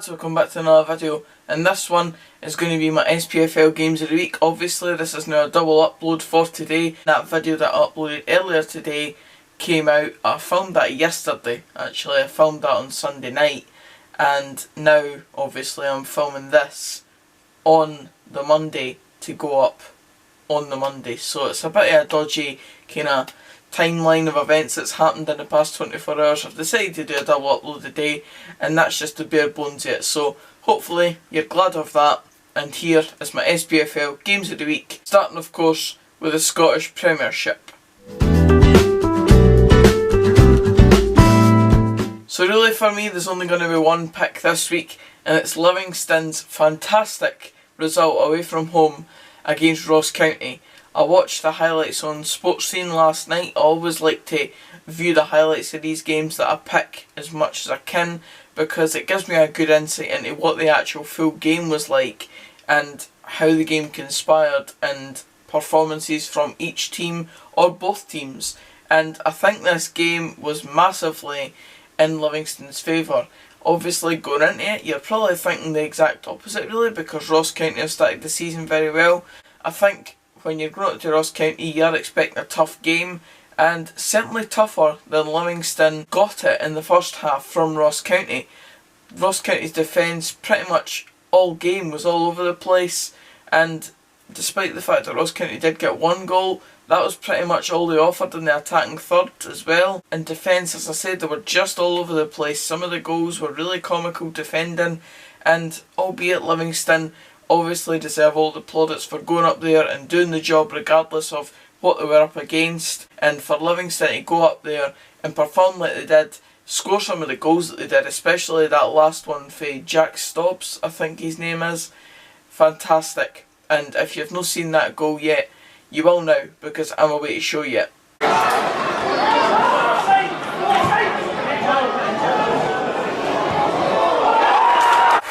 lads, welcome back to another video, and this one is going to be my SPFL Games of the Week. Obviously this is now a double upload for today. That video that I uploaded earlier today came out, I filmed that yesterday actually, I filmed that on Sunday night, and now obviously I'm filming this on the Monday to go up on the Monday. So it's a bit of a dodgy kind of timeline of events that's happened in the past 24 hours. I've decided to do a double upload a day, and that's just the bare bones of it. So hopefully you're glad of that. And here is my SPFL Games of the Week, starting of course with the Scottish Premiership. So really for me there's only going to be one pick this week, and it's Livingston's fantastic result away from home against Ross County. I watched the highlights on Sports Scene last night. I always like to view the highlights of these games that I pick as much as I can, because it gives me a good insight into what the actual full game was like and how the game conspired and performances from each team or both teams. And I think this game was massively in Livingston's favour. Obviously going into it you're probably thinking the exact opposite really, because Ross County have started the season very well. I think when you're going up to Ross County you're expecting a tough game, and certainly tougher than Livingston got it in the first half from Ross County. Ross County's defence pretty much all game was all over the place, and despite the fact that Ross County did get one goal, that was pretty much all they offered in the attacking third as well. In defence, as I said, they were just all over the place. Some of the goals were really comical defending, and albeit Livingston obviously deserve all the plaudits for going up there and doing the job regardless of what they were up against, and for Livingston to go up there and perform like they did, score some of the goals that they did, especially that last one for Jack Stobbs, I think his name is, fantastic. And if you've not seen that goal yet, you will now, because I'm away to show you it.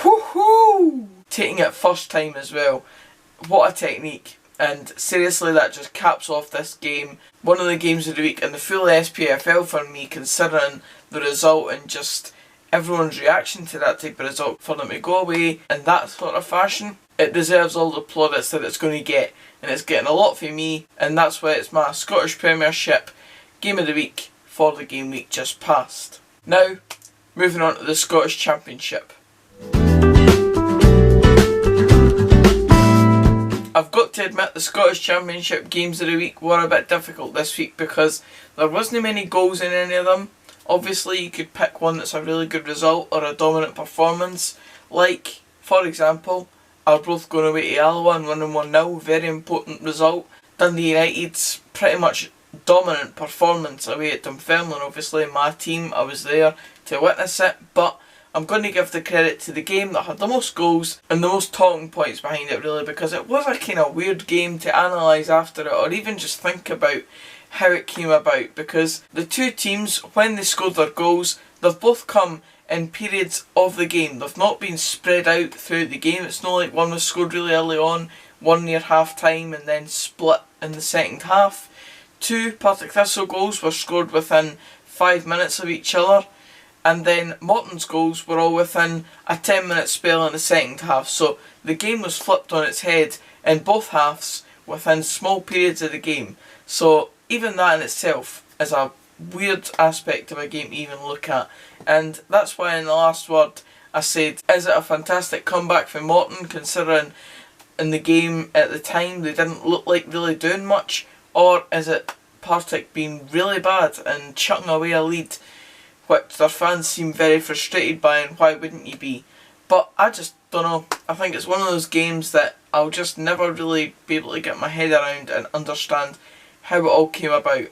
Woohoo! Taking it first time as well. What a technique. And seriously, that just caps off this game. One of the games of the week in the full SPFL for me, considering the result and just everyone's reaction to that type of result. For them to go away in that sort of fashion, it deserves all the plaudits that it's going to get. And it's getting a lot for me, and that's why it's my Scottish Premiership Game of the Week for the game week just past. Now, moving on to the Scottish Championship. I've got to admit the Scottish Championship Games of the Week were a bit difficult this week because there wasn't many goals in any of them. Obviously you could pick one that's a really good result or a dominant performance, like, for example, Arbroath going away to Alloa and winning 1-0, very important result. Dundee United's pretty much dominant performance away at Dunfermline, obviously my team, I was there to witness it, but I'm going to give the credit to the game that had the most goals and the most talking points behind it really, because it was a kind of weird game to analyse after it, or even just think about how it came about, because the two teams, when they scored their goals, they've both come in periods of the game. They've not been spread out throughout the game. It's not like one was scored really early on, one near half time and then split in the second half. Two Partick Thistle goals were scored within 5 minutes of each other, and then Morton's goals were all within a 10-minute spell in the second half. So the game was flipped on its head in both halves within small periods of the game. So even that in itself is a weird aspect of a game to even look at. And that's why in the last word I said, is it a fantastic comeback for Morton, considering in the game at the time they didn't look like really doing much, or is it Partick being really bad and chucking away a lead which their fans seem very frustrated by, and why wouldn't you be? But I just don't know. I think it's one of those games that I'll just never really be able to get my head around and understand how it all came about.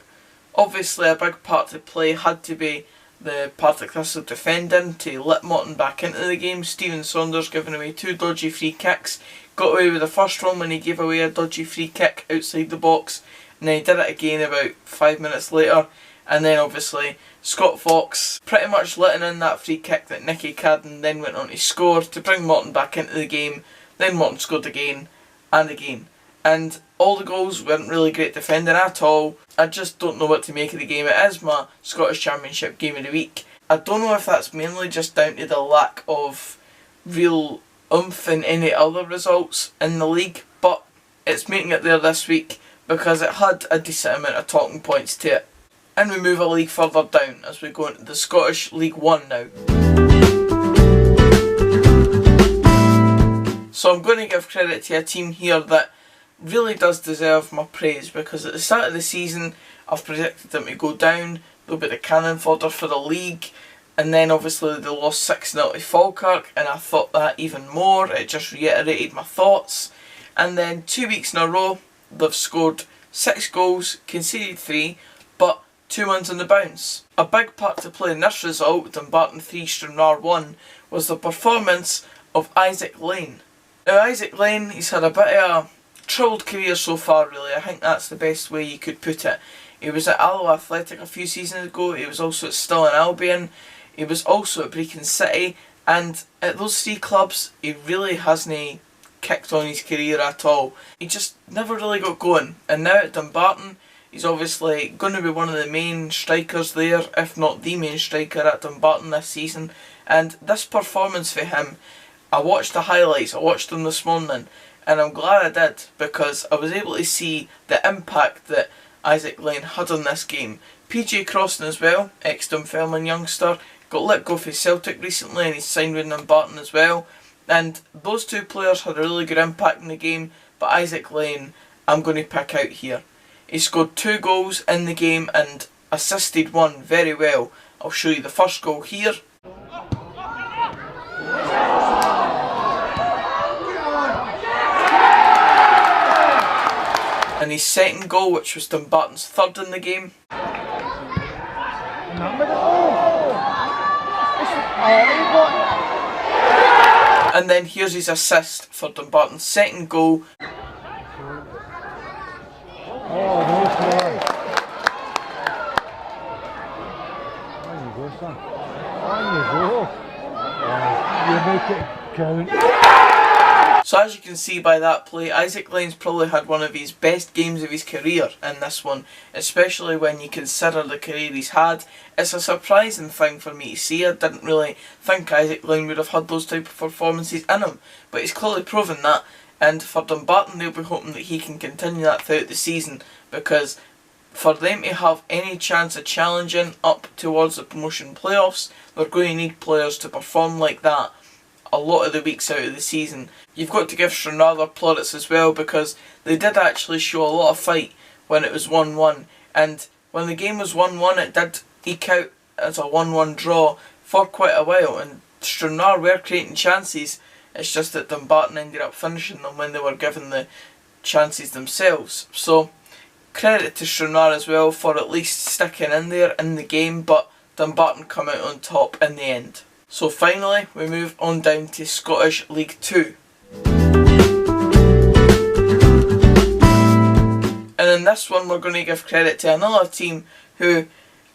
Obviously a big part to play had to be the Partick Thistle defending to let Morton back into the game. Stephen Saunders giving away 2 dodgy free kicks. Got away with the first one when he gave away a dodgy free kick outside the box, and then he did it again about 5 minutes later. And then obviously Scott Fox pretty much letting in that free kick that Nicky Cadden then went on to score to bring Morton back into the game. Then Morton scored again and again. And all the goals weren't really great defending at all. I just don't know what to make of the game. It is my Scottish Championship Game of the Week. I don't know if that's mainly just down to the lack of real oomph in any other results in the league, but it's making it there this week because it had a decent amount of talking points to it. And we move a league further down as we go into the Scottish League 1 now. So I'm going to give credit to a team here that really does deserve my praise, because at the start of the season I've predicted them to go down. They'll be the cannon fodder for the league, and then obviously they lost 6-0 to Falkirk, and I thought that even more. It just reiterated my thoughts. And then 2 weeks in a row they've scored 6 goals, conceded 3, but 2 ones on the bounce. A big part to play in this result, Dumbarton 3, Stranraer 1, was the performance of Isaac Lane. Now Isaac Lane, he's had a bit of a troubled career so far really. I think that's the best way you could put it. He was at Alloa Athletic a few seasons ago, he was also at Stirling Albion, he was also at Brecon City, and at those 3 clubs he really hasn't kicked on his career at all. He just never really got going, and now at Dumbarton he's obviously going to be one of the main strikers there, if not the main striker at Dumbarton this season. And this performance for him, I watched the highlights, I watched them this morning, and I'm glad I did, because I was able to see the impact that Isaac Lane had on this game. PJ Crossan as well, ex-Dunfermline youngster, got let go for Celtic recently and he's signed with Dumbarton as well. And those 2 players had a really good impact in the game, but Isaac Lane I'm going to pick out here. He scored 2 goals in the game and assisted 1 very well. I'll show you the first goal here. And his second goal, which was Dumbarton's 3rd in the game. And then here's his assist for Dumbarton's 2nd goal. So as you can see by that play, Isaac Lane's probably had one of his best games of his career in this one, especially when you consider the career he's had. It's a surprising thing for me to see. I didn't really think Isaac Lane would have had those type of performances in him, but he's clearly proven that, and for Dumbarton they'll be hoping that he can continue that throughout the season, because for them to have any chance of challenging up towards the promotion playoffs, they're going to need players to perform like that a lot of the weeks out of the season. You've got to give Stranraer their plaudits as well, because they did actually show a lot of fight when it was 1-1, and when the game was 1-1 it did eke out as a 1-1 draw for quite a while, and Stranraer were creating chances. It's just that Dumbarton ended up finishing them when they were given the chances themselves. So credit to Stranraer as well for at least sticking in there in the game, but Dumbarton come out on top in the end. So finally we move on down to Scottish League 2. And in this one we're going to give credit to another team who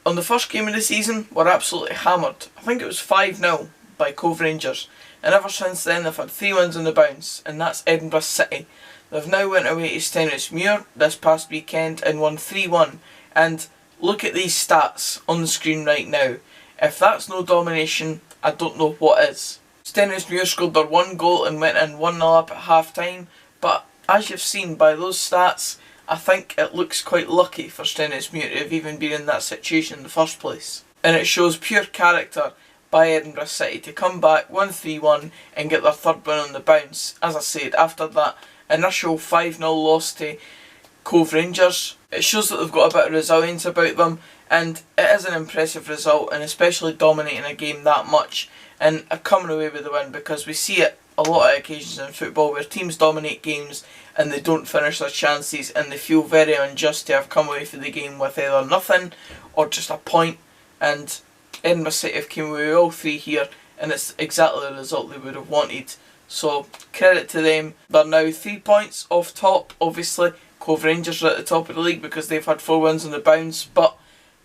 on the first game of the season were absolutely hammered. I think it was 5-0 by Cove Rangers, and ever since then they've had 3 wins on the bounce, and that's Edinburgh City. They've now went away to Stenhousemuir this past weekend and won 3-1, and look at these stats on the screen right now. If that's no domination, I don't know what is. Stenhousemuir scored their 1 goal and went in 1-0 up at half time, but as you've seen by those stats, I think it looks quite lucky for Stenhousemuir to have even been in that situation in the first place. And it shows pure character by Edinburgh City to come back 1-3-1 and get their 3rd win on the bounce. As I said, after that initial 5-0 loss to Cove Rangers, it shows that they've got a bit of resilience about them, and it is an impressive result, and especially dominating a game that much and coming away with the win, because we see it a lot of occasions in football where teams dominate games and they don't finish their chances, and they feel very unjust to have come away from the game with either nothing or just a point. And Edinburgh City have come away with all 3 here, and it's exactly the result they would have wanted. So credit to them. They're now 3 points off top. Obviously Cove Rangers are at the top of the league because they've had 4 wins on the bounce, but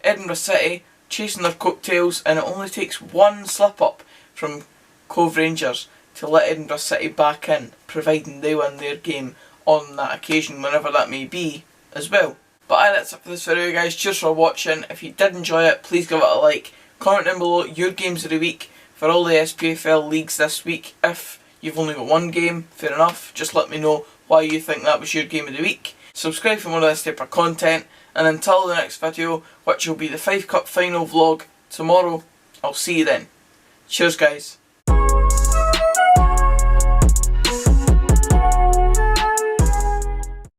Edinburgh City chasing their coattails, and it only takes 1 slip up from Cove Rangers to let Edinburgh City back in, providing they win their game on that occasion, whenever that may be as well. But that's it for this video, guys. Cheers for watching. If you did enjoy it, please give it a like, comment down below your games of the week, for all the SPFL leagues this week. If you've only got one game, fair enough, just let me know why you think that was your game of the week. Subscribe for more of this type of content, and until the next video, which will be the 5 Cup final vlog tomorrow, I'll see you then. Cheers guys.